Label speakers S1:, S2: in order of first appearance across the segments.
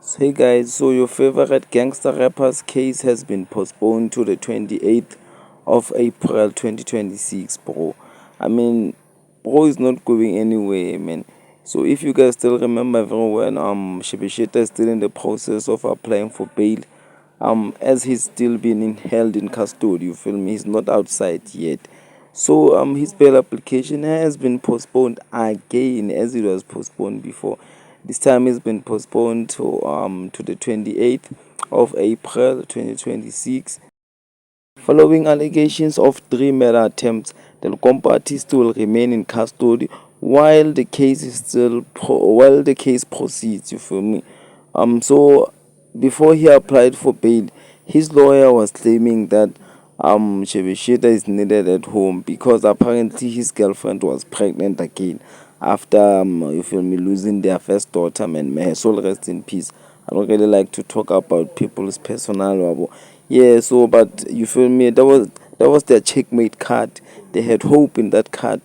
S1: So, hey guys, so your favorite gangster rapper's case has been postponed to the 28th of April 2026, bro. I mean, bro is not going anywhere, man. So if you guys still remember very well, Shibishita is still in the process of applying for bail. As he's still being held in custody, you feel me? He's not outside yet. So his bail application has been postponed again, as it was postponed before. This time it's been postponed to the 28th of April 2026. Following allegations of three murder attempts, the parties will remain in custody while the case is while the case proceeds. You feel me? So before he applied for bail, his lawyer was claiming that Shebeshita is needed at home because apparently his girlfriend was pregnant again after you feel me, losing their first daughter. Man, may her soul rest in peace. I don't really like to talk about people's personal wabo. Yeah, so but you feel me, that was their checkmate card. They had hope in that card.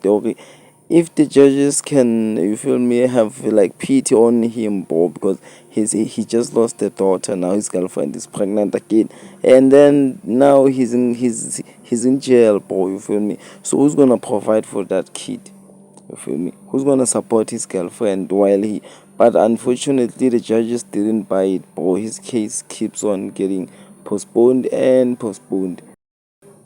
S1: If the judges can, you feel me, have like pity on him, bro, because he just lost a daughter. Now his girlfriend is pregnant again, and then now he's in jail, bro. You feel me? So who's gonna provide for that kid? You feel me? Who's gonna support his girlfriend while he? But unfortunately, the judges didn't buy it, bro. His case keeps on getting postponed and postponed.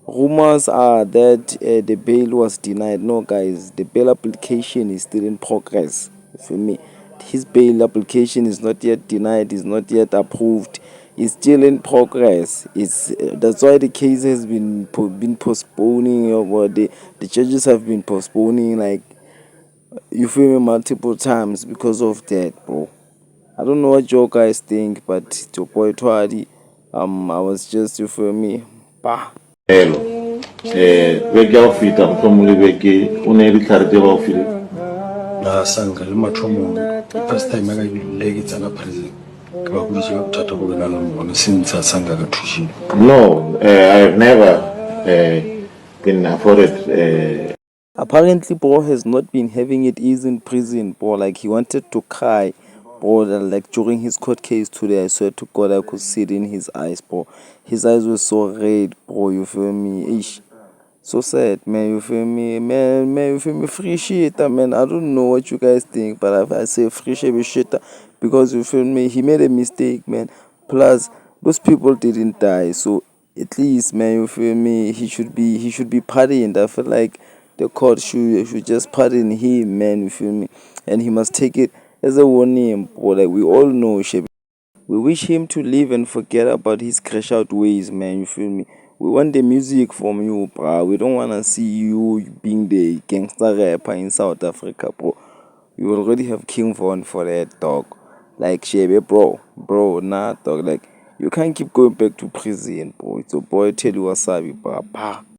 S1: Rumors are that the bail was denied. No, guys, the bail application is still in progress. You feel me? His bail application is not yet denied. Is not yet approved. It's still in progress. It's that's why the case has been postponing, or the judges have been postponing, like, you feel me, multiple times because of that, bro. I don't know what your guys think, but it's your boy Twadi. I was just, you feel me, bah.
S2: Veke a go feta mohlomong le beke o ne ditlhare tse ba o file
S3: sanka le mathomong first time ka ebile ke tsena prison ke ba boditse ka bothata bo ke nang le bone since a sanka ka thušile.
S2: No, I have never been afforded
S1: Apparently, bro has not been having it easy in prison, bro. Like, he wanted to cry, bro. Like, during his court case today, I swear to God, I could see it in his eyes, bro. His eyes were so red, bro. You feel me? Ish. So sad, man. You feel me? Man, you feel me? Free shit, man. I don't know what you guys think, but I say free shit because you feel me? He made a mistake, man. Plus, those people didn't die, so at least, man, you feel me? He should be pardoned. I feel like the court should just pardon him, man. You feel me? And he must take it as a warning, bro. Like, we all know, shit. We wish him to live and forget about his crash out ways, man. You feel me? We want the music from you, bro. We don't wanna see you being the gangster rapper in South Africa, bro. You already have King Von for that, dog. Like, Shebe, bro, nah, dog. Like, you can't keep going back to prison, bro. It's your boy tell you wasabi, bro.